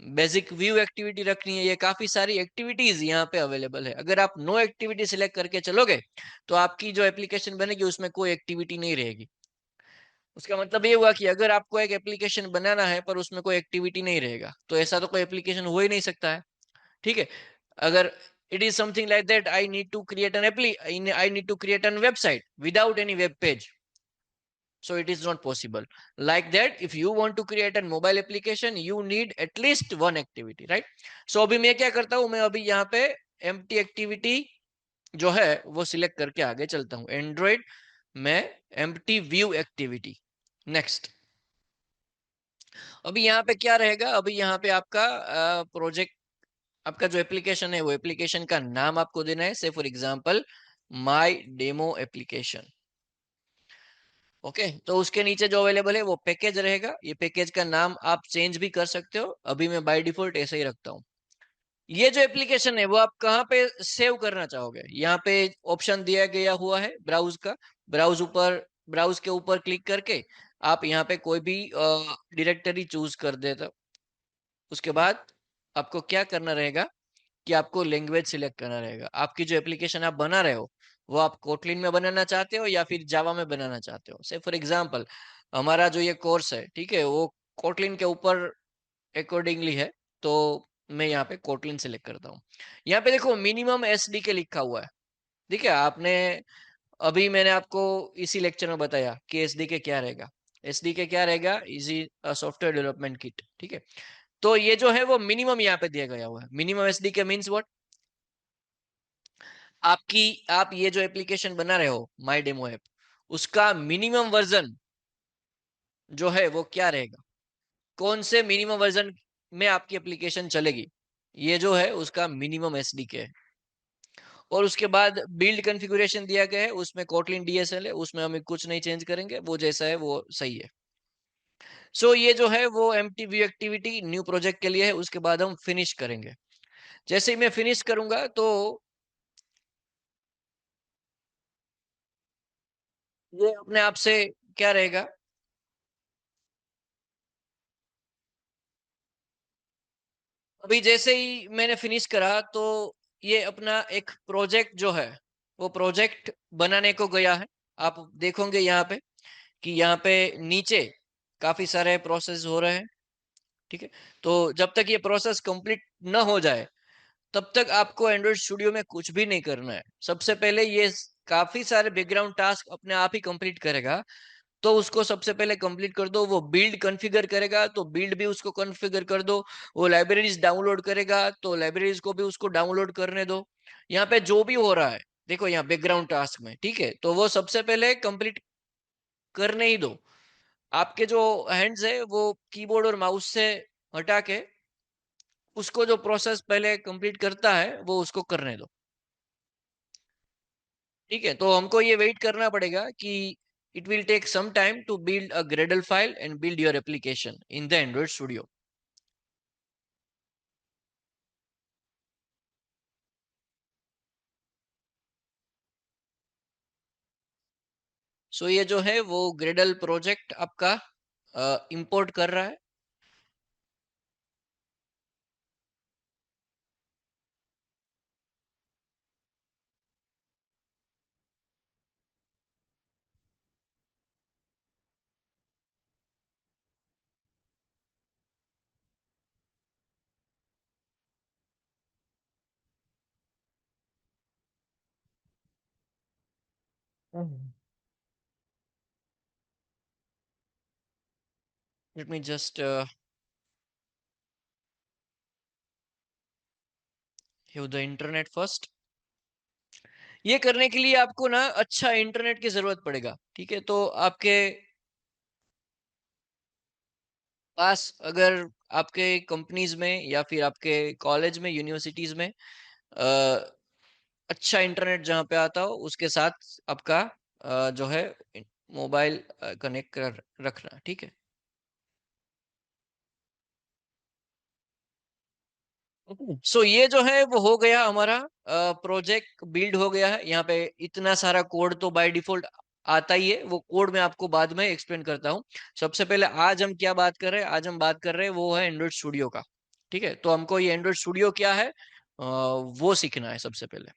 बेसिक व्यू एक्टिविटी रखनी है, ये काफी सारी एक्टिविटीज यहाँ पे अवेलेबल है। अगर आप नो एक्टिविटी सिलेक्ट करके चलोगे तो आपकी जो एप्लीकेशन बनेगी उसमें कोई एक्टिविटी नहीं रहेगी। उसका मतलब ये हुआ कि अगर आपको एक एप्लीकेशन बनाना है पर उसमें कोई एक्टिविटी नहीं रहेगा तो ऐसा तो कोई एप्लीकेशन हो ही नहीं सकता है, ठीक है। अगर it is something like that, I need to create an I need to create an website without any web page, so it is not possible. Like that, if you want to create a mobile application you need at least one activity, right? So अभी मैं क्या करता हूँ, मैं अभी यहाँ पे empty activity जो है वो सिलेक्ट करके आगे चलता हूँ। एंड्रॉइड में empty view activity, नेक्स्ट। अभी यहाँ पे क्या रहेगा, अभी यहाँ पे आपका प्रोजेक्ट, आपका जो एप्लीकेशन है वो एप्लीकेशन का नाम आपको देना है। से for example my demo application, okay. तो उसके नीचे जो अवेलेबल है वो पैकेज रहेगा। ये पैकेज का नाम आप चेंज भी कर सकते हो, अभी मैं बाय डिफॉल्ट ऐसे ही रखता हूँ। ये जो एप्लीकेशन है वो आप कहाँ पे सेव करना चाहोगे, यहाँ पे ऑप्शन दिया गया हुआ है ब्राउज का। ब्राउज के ऊपर क्लिक करके आप यहाँ पे कोई भी डायरेक्टरी चूज कर देते। उसके बाद आपको क्या करना रहेगा कि आपको लैंग्वेज सिलेक्ट करना रहेगा। आपकी जो एप्लीकेशन आप बना रहे हो वो आप कोटलिन में बनाना चाहते हो या फिर जावा में बनाना चाहते हो। से फॉर एग्जांपल हमारा जो ये कोर्स है, ठीक है, वो कोटलिन के ऊपर अकॉर्डिंगली है, तो मैं यहाँ पे कोटलिन सेलेक्ट करता हूँ। यहाँ पे देखो मिनिमम एसडीके लिखा हुआ है, ठीक है। आपने अभी मैंने आपको इसी लेक्चर में बताया कि एसडीके क्या रहेगा। एसडीके क्या रहेगा, इजी सॉफ्टवेयर डेवलपमेंट किट, ठीक है। तो ये जो है वो मिनिमम यहाँ पे दिया गया हुआ है। मिनिमम एसडीके मींस व्हाट, आपकी आप ये जो एप्लीकेशन बना रहे हो माय डेमो ऐप, उसका मिनिमम वर्जन जो है वो क्या रहेगा, कौन से मिनिमम वर्जन में आपकी एप्लीकेशन चलेगी, ये जो है उसका मिनिमम एसडीके है। और उसके बाद बिल्ड कॉन्फ़िगरेशन दिया गया है, उसमें कोटलिन डीएसएल है, उसमें हम कुछ नहीं चेंज करेंगे, वो जैसा है वो सही है। सो ये जो है वो empty view activity new project के लिए है, उसके बाद हम फिनिश करेंगे। जैसे ही मैं फिनिश करूंगा तो ये अपने आप से क्या रहेगा, अभी जैसे ही मैंने फिनिश करा तो ये अपना एक प्रोजेक्ट जो है वो प्रोजेक्ट बनाने को गया है। आप देखोगे यहाँ पे कि यहाँ पे नीचे काफी सारे प्रोसेस हो रहे हैं। ठीक है, तो जब तक ये प्रोसेस कंप्लीट न हो जाए तब तक आपको एंड्रॉइड स्टूडियो में कुछ भी नहीं करना है। सबसे पहले ये काफी सारे बैकग्राउंड टास्क अपने आप ही कंप्लीट करेगा, तो उसको सबसे पहले कंप्लीट कर दो। वो बिल्ड कॉन्फ़िगर करेगा तो बिल्ड भी उसको कॉन्फ़िगर कर दो। वो लाइब्रेरीज डाउनलोड करेगा तो लाइब्रेरीज को भी उसको डाउनलोड करने दो। यहाँ पे जो भी हो रहा है देखो यहाँ बैकग्राउंड टास्क में, ठीक है, तो वो सबसे पहले कंप्लीट करने ही दो। आपके जो हैंड्स है वो कीबोर्ड और माउस से हटा के उसको जो प्रोसेस पहले कंप्लीट करता है वो उसको करने दो। ठीक है, तो हमको ये वेट करना पड़ेगा कि it will take some time to build a Gradle file and build your application in the Android Studio. So ये जो है वो ग्रेडल प्रोजेक्ट आपका इंपोर्ट कर रहा है। Let me just have the internet first. ये करने के लिए आपको ना अच्छा इंटरनेट की जरूरत पड़ेगा। ठीक है, तो आपके पास अगर आपके कंपनीज में या फिर आपके कॉलेज में यूनिवर्सिटीज में अच्छा इंटरनेट जहाँ पे आता हो उसके साथ आपका जो है मोबाइल कनेक्ट कर रखना। ठीक है, सो ये जो है वो हो गया हमारा प्रोजेक्ट बिल्ड हो गया है। यहाँ पे इतना सारा कोड तो बाय डिफॉल्ट आता ही है, वो कोड मैं आपको बाद में एक्सप्लेन करता हूँ। सबसे पहले आज हम क्या बात कर रहे हैं, आज हम बात कर रहे हैं वो है एंड्रॉइड स्टूडियो का। ठीक है, तो हमको ये एंड्रॉइड स्टूडियो क्या है वो सीखना है सबसे पहले।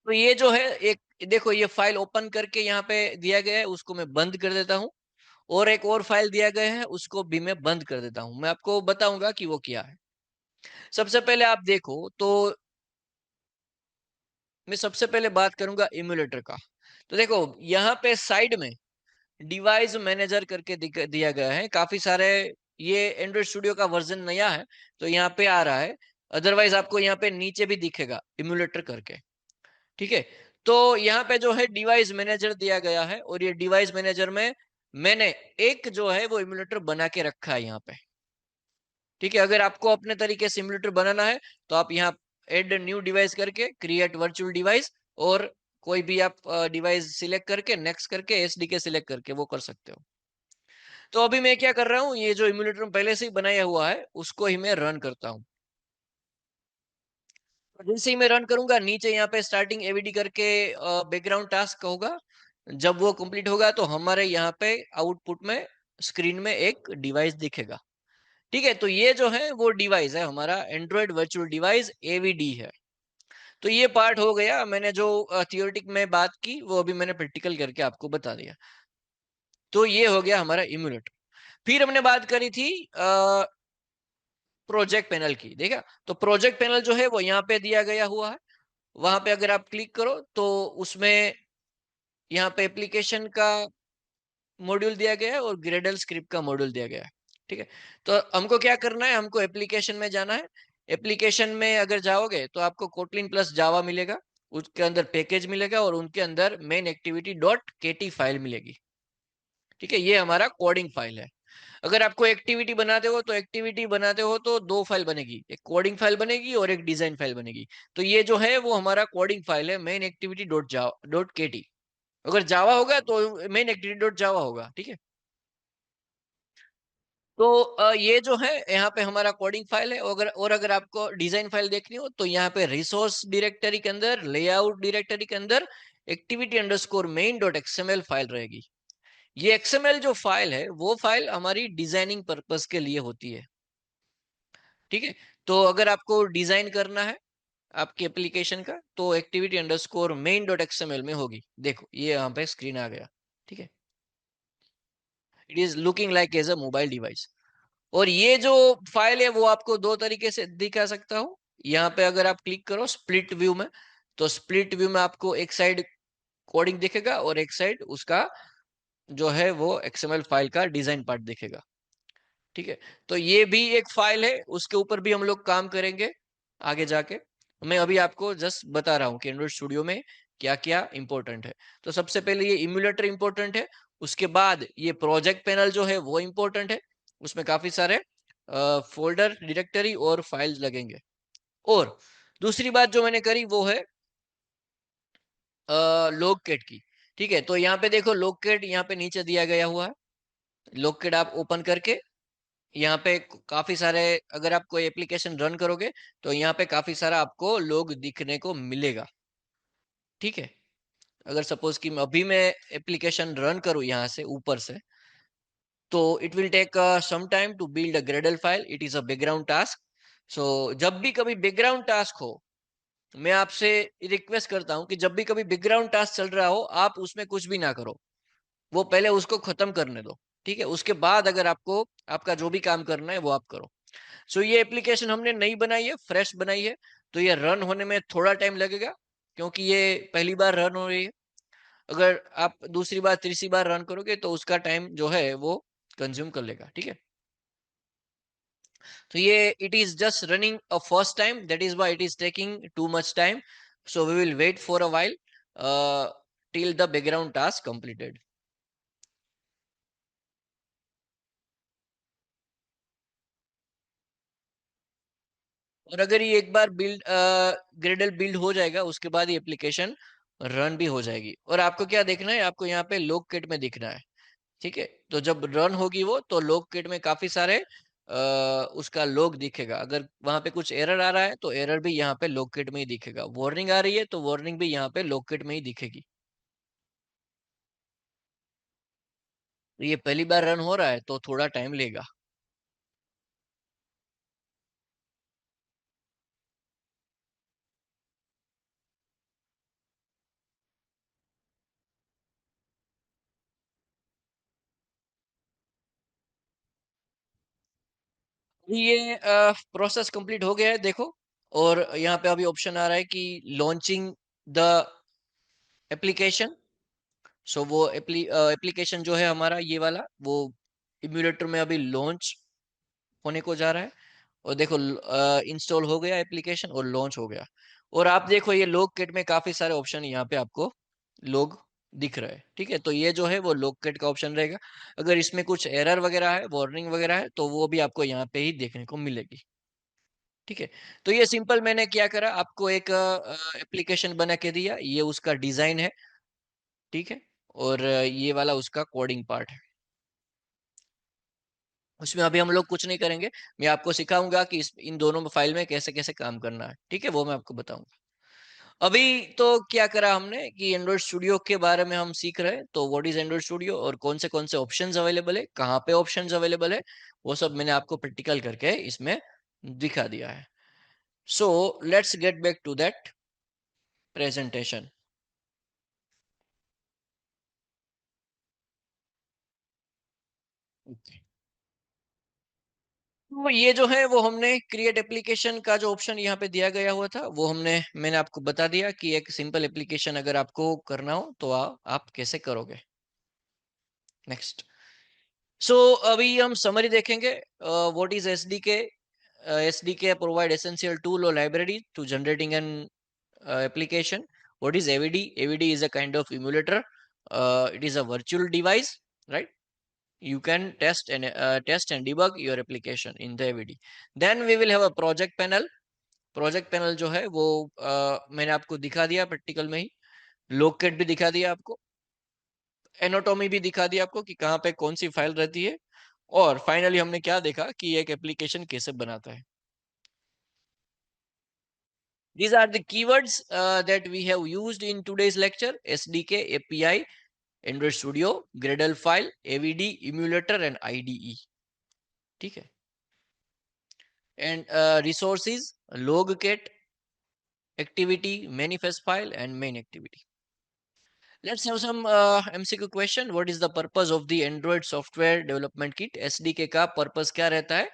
तो ये जो है एक देखो ये फाइल ओपन करके यहाँ पे दिया गया है, उसको मैं बंद कर देता हूँ। और एक और फाइल दिया गया है उसको भी मैं बंद कर देता हूँ। मैं आपको बताऊंगा कि वो क्या है। सबसे पहले आप देखो तो मैं सबसे पहले बात करूंगा इम्यूलेटर का। तो देखो यहाँ पे साइड में डिवाइस मैनेजर करके दिया गया है काफी सारे। ये एंड्रॉइड स्टूडियो का वर्जन नया है तो यहाँ पे आ रहा है। अदरवाइज आपको यहाँ पे नीचे भी दिखेगा इम्यूलेटर करके। ठीक है, तो यहाँ पे जो है डिवाइस मैनेजर दिया गया है और ये डिवाइस मैनेजर में मैंने एक जो है वो इम्यूलेटर बना के रखा है यहाँ पे। ठीक है, अगर आपको अपने तरीके से सिमुलेटर बनाना है तो आप यहाँ ऐड न्यू डिवाइस करके क्रिएट वर्चुअल डिवाइस और कोई भी आप डिवाइस सिलेक्ट करके नेक्स्ट करके एसडीके सिलेक्ट करके वो कर सकते हो। तो अभी मैं क्या कर रहा हूँ, ये जो इम्यूलेटर पहले से ही बनाया हुआ है उसको ही मैं रन करता हूँ। जैसे ही मैं रन करूंगा नीचे यहाँ पे स्टार्टिंग एवीडी करके बैकग्राउंड टास्क होगा। जब वो कंप्लीट होगा तो हमारे यहाँ पे आउटपुट में स्क्रीन में एक डिवाइस दिखेगा। ठीक है, तो ये जो है वो डिवाइस है हमारा एंड्रॉइड वर्चुअल डिवाइस एवीडी है। तो ये पार्ट हो गया, मैंने जो थियोरेटिक में बात की वो अभी मैंने प्रैक्टिकल करके आपको बता दिया। तो ये हो गया हमारा इम्यूलेटर। फिर हमने बात करी थी प्रोजेक्ट पैनल की। देखा, तो प्रोजेक्ट पैनल जो है वो यहाँ पे दिया गया हुआ है। वहां पे अगर आप क्लिक करो तो उसमें यहाँ पे एप्लीकेशन का मॉड्यूल दिया गया है और ग्रेडल स्क्रिप्ट का मॉड्यूल दिया गया है। ठीक है, तो हमको क्या करना है, हमको एप्लीकेशन में जाना है। एप्लीकेशन में अगर जाओगे तो आपको कोटलिन प्लस जावा मिलेगा, उसके अंदर पैकेज मिलेगा और उनके अंदर मेन एक्टिविटी डॉट केटी फाइल मिलेगी। ठीक है, ये हमारा कोडिंग फाइल है। अगर आपको एक्टिविटी बनाते हो तो एक्टिविटी बनाते हो तो दो फाइल बनेगी, एक कोडिंग फाइल बनेगी और एक डिजाइन फाइल बनेगी। तो ये जो है वो हमारा कोडिंग फाइल है main activity dot Java dot KT. अगर जावा होगा तो मेन एक्टिविटी डॉट जावा होगा। ठीक है, तो ये जो है यहाँ पे हमारा कोडिंग फाइल है। अगर आपको डिजाइन फाइल देखनी हो तो यहाँ पे रिसोर्स डायरेक्टरी के अंदर, लेआउट डायरेक्टरी के अंदर activity underscore main dot XML file रहेगी। ये एक्सएमएल जो फाइल है वो फाइल हमारी डिजाइनिंग पर्पस के लिए होती है। ठीक है, तो अगर आपको डिजाइन करना है आपके एप्लीकेशन का तो activity underscore main dot XML में होगी। देखो ये यहाँ पे स्क्रीन आ गया। ठीक है, it is looking like as a mobile device. और ये जो फाइल है वो आपको दो तरीके से दिखा सकता हूँ। यहाँ पे अगर आप क्लिक करो स्प्लिट व्यू में, तो स्प्लिट व्यू में आपको एक साइड कोडिंग दिखेगा और एक साइड उसका जो है वो एक्सएमएल फाइल का डिजाइन पार्ट दिखेगा। ठीक है, तो ये भी एक फाइल है, उसके ऊपर भी हम लोग काम करेंगे आगे जाके। मैं अभी आपको जस्ट बता रहा हूँ कि एंड्रॉइड स्टूडियो में क्या क्या इंपॉर्टेंट है। तो सबसे पहले ये इम्यूलेटर इंपॉर्टेंट है, उसके बाद ये प्रोजेक्ट पैनल जो है वो इंपॉर्टेंट है, उसमें काफी सारे फोल्डर, डायरेक्टरी और फाइल्स लगेंगे। और दूसरी बात जो मैंने करी वो है लोगकेट की। ठीक है, तो यहाँ पे देखो लोगकेट यहाँ पे नीचे दिया गया हुआ है। लोगकेट आप ओपन करके यहाँ पे काफी सारे, अगर आप कोई एप्लीकेशन रन करोगे तो यहाँ पे काफी सारा आपको लोग दिखने को मिलेगा। ठीक है, अगर सपोज कि अभी मैं एप्लीकेशन रन करूँ यहाँ से ऊपर से, तो it will take some time to build a Gradle file, it is a background task. So जब भी कभी बैकग्राउंड टास्क हो, मैं आपसे रिक्वेस्ट करता हूँ कि जब भी कभी बैकग्राउंड टास्क चल रहा हो आप उसमें कुछ भी ना करो, वो पहले उसको खत्म करने दो। ठीक है, उसके बाद अगर आपको आपका जो भी काम करना है वो आप करो। सो ये एप्लीकेशन हमने नई बनाई है, फ्रेश बनाई है, तो ये रन होने में थोड़ा टाइम लगेगा क्योंकि ये पहली बार रन हो रही है। अगर आप दूसरी बार तीसरी बार रन करोगे तो उसका टाइम जो है वो कंज्यूम कर लेगा। ठीक है, तो ये it is just running a first time, that is why it is taking too much time. So we will wait for a while till the background task completed. और अगर ये एक बार ग्रेडल बिल्ड हो जाएगा उसके बाद ये एप्लीकेशन रन भी हो जाएगी। और आपको क्या देखना है, आपको यहाँ पे लोग किट में दिखना है। ठीक है, तो जब रन होगी वो तो लोग किट में काफी सारे उसका लोग दिखेगा। अगर वहां पे कुछ एरर आ रहा है तो एरर भी यहाँ पे लोग किट में ही दिखेगा। वार्निंग आ रही है तो वार्निंग भी यहाँ पे लोग किट में ही दिखेगी। तो ये पहली बार रन हो रहा है तो थोड़ा टाइम लेगा। ये प्रोसेस कंप्लीट हो गया है देखो। और यहाँ पे अभी ऑप्शन आ रहा है कि लॉन्चिंग द एप्लीकेशन। सो वो एप्लीकेशन जो है हमारा ये वाला वो इम्यूलेटर में अभी लॉन्च होने को जा रहा है। और देखो इंस्टॉल हो गया एप्लीकेशन और लॉन्च हो गया। और आप देखो ये लोग किट में काफी सारे ऑप्शन यहाँ पे आपको लोग दिख रहे हैं। ठीक है, तो ये जो है वो लोग किट का ऑप्शन रहेगा। अगर इसमें कुछ एरर वगैरह है, वार्निंग वगैरह है, तो वो भी आपको यहाँ पे ही देखने को मिलेगी। ठीक है, तो ये सिंपल मैंने क्या करा, आपको एक एप्लीकेशन बना के दिया, ये उसका डिजाइन है। ठीक है, और ये वाला उसका कोडिंग पार्ट है। उसमें अभी हम लोग कुछ नहीं करेंगे, मैं आपको सिखाऊंगा कि इन दोनों फाइल में कैसे कैसे काम करना है। ठीक है, वो मैं आपको बताऊंगा। अभी तो क्या करा हमने कि एंड्रॉइड स्टूडियो के बारे में हम सीख रहे हैं, तो व्हाट इज एंड्रॉइड स्टूडियो और कौन से ऑप्शंस अवेलेबल है, कहाँ पे ऑप्शंस अवेलेबल है, वो सब मैंने आपको प्रैक्टिकल करके इसमें दिखा दिया है। So let's get back to that presentation. तो ये जो है वो हमने क्रिएट एप्लीकेशन का जो ऑप्शन यहाँ पे दिया गया हुआ था वो मैंने आपको बता दिया कि एक सिंपल एप्लीकेशन अगर आपको करना हो तो आप कैसे करोगे। नेक्स्ट। सो अभी हम समरी देखेंगे। What is SDK. SDK provide essential tool और library to generating an application. What is AVD? AVD is a kind of emulator. It is a virtual device, right? You can test and debug your application in the AVD. Then we will have a project panel. Project panel जो है वो मैंने आपको दिखा दिया practical में ही। Locate भी दिखा दिया आपको, एनाटॉमी भी दिखा दिया आपको कि कहाँ पे कौन सी फाइल रहती है, और फाइनली हमने क्या देखा कि एक एप्लीकेशन कैसे बनाता है. These are the keywords that we have used in today's lecture: SDK, API, Android Studio, Gradle file, AVD, emulator and IDE. ठीक है. And resources: logcat, activity, manifest file and main activity. Let's have some MCQ question. What is the purpose of the Android Software Development Kit? SDK का purpose क्या रहता है?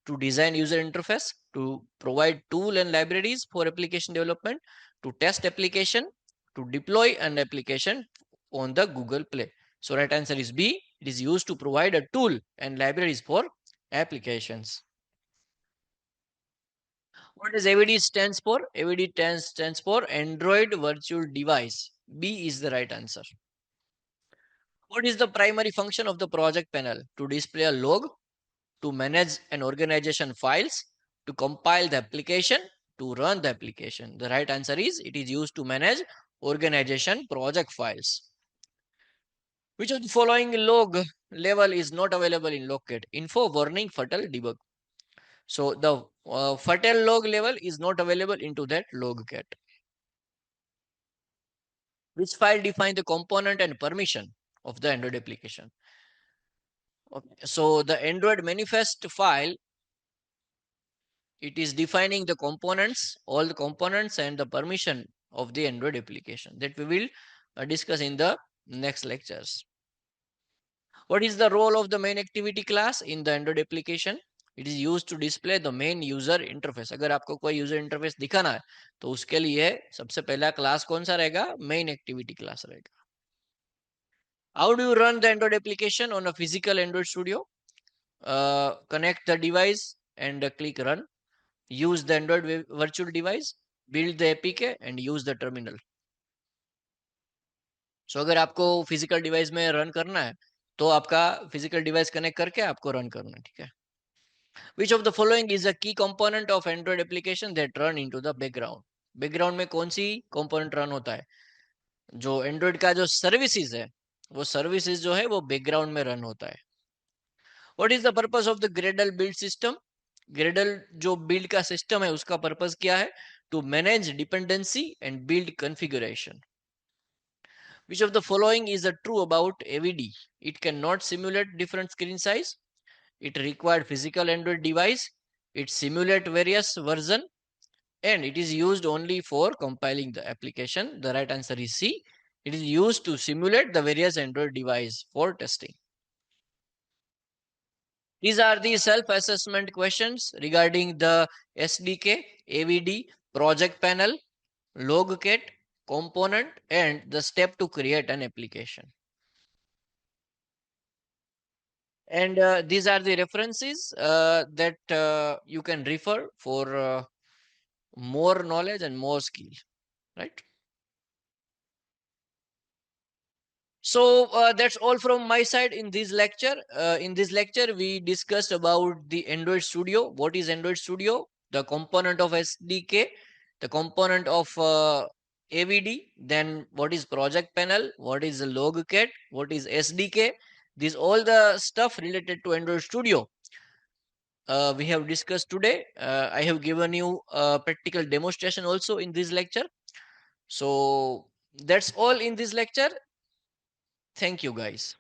To design user interface, to provide tool and libraries for application development, to test application, to deploy an application on the Google Play. So right answer is B. It is used to provide a tool and libraries for applications. What does AVD stands for? AVD stands for Android Virtual Device. B is the right answer. What is the primary function of the project panel? To display a log, to manage an organization files, to compile the application, to run the application. The right answer is it is used to manage organization project files. Which of the following log level is not available in Logcat? Info, warning, fatal, debug. So the fatal log level is not available into that Logcat. Which file defines the component and permission of the Android application? Okay. So the Android manifest file, it is defining the components, all the components and the permission of the Android application that we will discuss in the next lectures. What is the role of the main activity class in the Android application? It is used to display the main user interface. अगर आपको कोई user interface दिखाना है तो उसके लिए सबसे पहला क्लास कौन सा रहेगा? Main activity class रहेगा. How do you run the Android application on a physical Android Studio? Connect the device and click run. Use the Android virtual device, build the APK and use the terminal. So अगर आपको physical device में run करना है तो आपका physical device connect करके आपको run करना है. ठीक है. Which of the following is a key component of Android application that run into the background? Background में कौन सी कंपोनेंट रन होता है? जो एंड्रॉइड का जो सर्विसेज है वो सर्विसेज जो है वो बैकग्राउंड में रन होता है. What is the purpose of the Gradle build system? Gradle जो build का system है उसका purpose क्या है? To manage dependency and build configuration. Which of the following is true about AVD? It cannot simulate different screen size. It required physical Android device. It simulate various version and it is used only for compiling the application. The right answer is C. It is used to simulate the various Android device for testing. These are the self-assessment questions regarding the SDK, AVD, project panel, Logcat, component, and the step to create an application. And these are the references that you can refer for more knowledge and more skill, right? So that's all from my side in this lecture. In this lecture, we discussed about the Android Studio. What is Android Studio? The component of SDK, the component of AVD, then what is project panel, what is the Logcat, what is SDK. This all the stuff related to Android Studio. We have discussed today. I have given you a practical demonstration also in this lecture. So that's all in this lecture. Thank you, guys.